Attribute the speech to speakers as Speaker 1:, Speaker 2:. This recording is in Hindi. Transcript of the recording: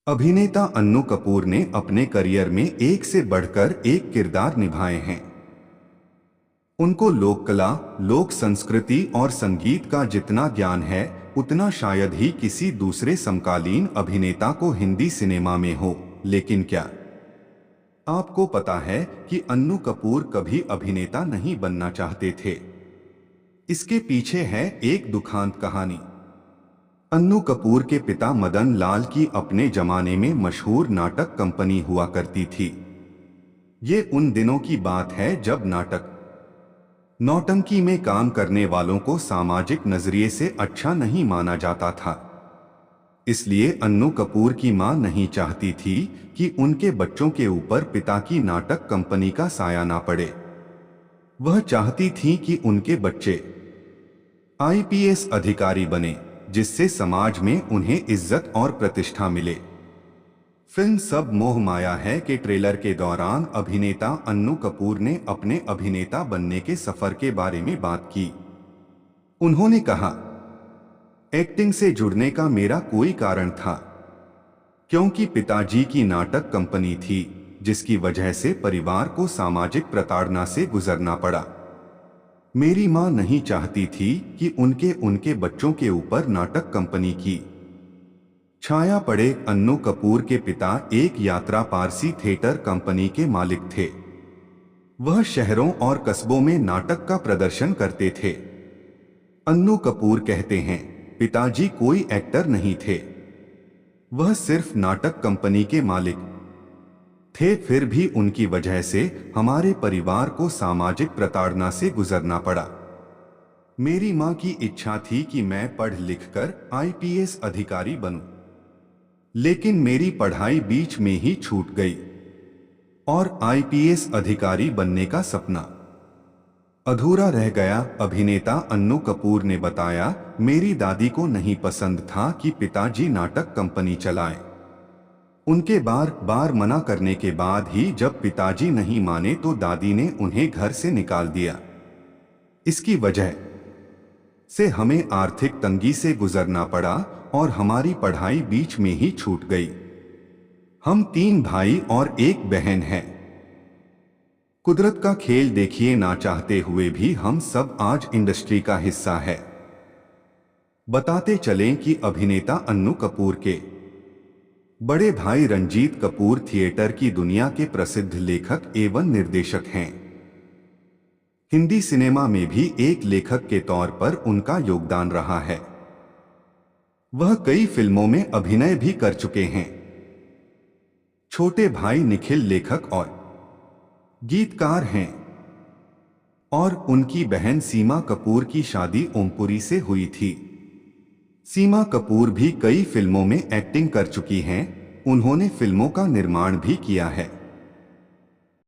Speaker 1: अभिनेता अन्नू कपूर ने अपने करियर में एक से बढ़कर एक किरदार निभाए हैं। उनको लोक कला, लोक संस्कृति और संगीत का जितना ज्ञान है, उतना शायद ही किसी दूसरे समकालीन अभिनेता को हिंदी सिनेमा में हो। लेकिन क्या आपको पता है कि अन्नू कपूर कभी अभिनेता नहीं बनना चाहते थे? इसके पीछे है एक दुखांत कहानी। अन्नू कपूर के पिता मदन लाल की अपने जमाने में मशहूर नाटक कंपनी हुआ करती थी। ये उन दिनों की बात है जब नाटक नौटंकी में काम करने वालों को सामाजिक नजरिए से अच्छा नहीं माना जाता था। इसलिए अन्नू कपूर की मां नहीं चाहती थी कि उनके बच्चों के ऊपर पिता की नाटक कंपनी का साया ना पड़े। वह चाहती थी कि उनके बच्चे आईपीएस अधिकारी बने, जिससे समाज में उन्हें इज्जत और प्रतिष्ठा मिले। फिल्म सब मोह माया है के ट्रेलर के दौरान अभिनेता अन्नू कपूर ने अपने अभिनेता बनने के सफर के बारे में बात की। उन्होंने कहा, एक्टिंग से जुड़ने का मेरा कोई कारण था, क्योंकि पिताजी की नाटक कंपनी थी, जिसकी वजह से परिवार को सामाजिक प्रताड़ना से गुजरना पड़ा। मेरी मां नहीं चाहती थी कि उनके बच्चों के ऊपर नाटक कंपनी की छाया पड़े। अन्नू कपूर के पिता एक यात्रा पारसी थिएटर कंपनी के मालिक थे। वह शहरों और कस्बों में नाटक का प्रदर्शन करते थे। अन्नू कपूर कहते हैं, पिताजी कोई एक्टर नहीं थे, वह सिर्फ नाटक कंपनी के मालिक थे। फिर भी उनकी वजह से हमारे परिवार को सामाजिक प्रताड़ना से गुजरना पड़ा। मेरी मां की इच्छा थी कि मैं पढ़ लिखकर आईपीएस अधिकारी बनूं, लेकिन मेरी पढ़ाई बीच में ही छूट गई और आईपीएस अधिकारी बनने का सपना अधूरा रह गया। अभिनेता अन्नू कपूर ने बताया, मेरी दादी को नहीं पसंद था कि पिताजी नाटक कंपनी चलाएं। उनके बार बार मना करने के बाद ही जब पिताजी नहीं माने तो दादी ने उन्हें घर से निकाल दिया। इसकी वजह से हमें आर्थिक तंगी से गुजरना पड़ा और हमारी पढ़ाई बीच में ही छूट गई। हम 3 भाई और 1 बहन हैं। कुदरत का खेल देखिए, ना चाहते हुए भी हम सब आज इंडस्ट्री का हिस्सा है। बताते चलें कि अभिनेता अन्नू कपूर के बड़े भाई रंजीत कपूर थिएटर की दुनिया के प्रसिद्ध लेखक एवं निर्देशक हैं। हिंदी सिनेमा में भी एक लेखक के तौर पर उनका योगदान रहा है। वह कई फिल्मों में अभिनय भी कर चुके हैं। छोटे भाई निखिल लेखक और गीतकार हैं और उनकी बहन सीमा कपूर की शादी ओमपुरी से हुई थी। सीमा कपूर भी कई फिल्मों में एक्टिंग कर चुकी हैं। उन्होंने फिल्मों का निर्माण भी किया है।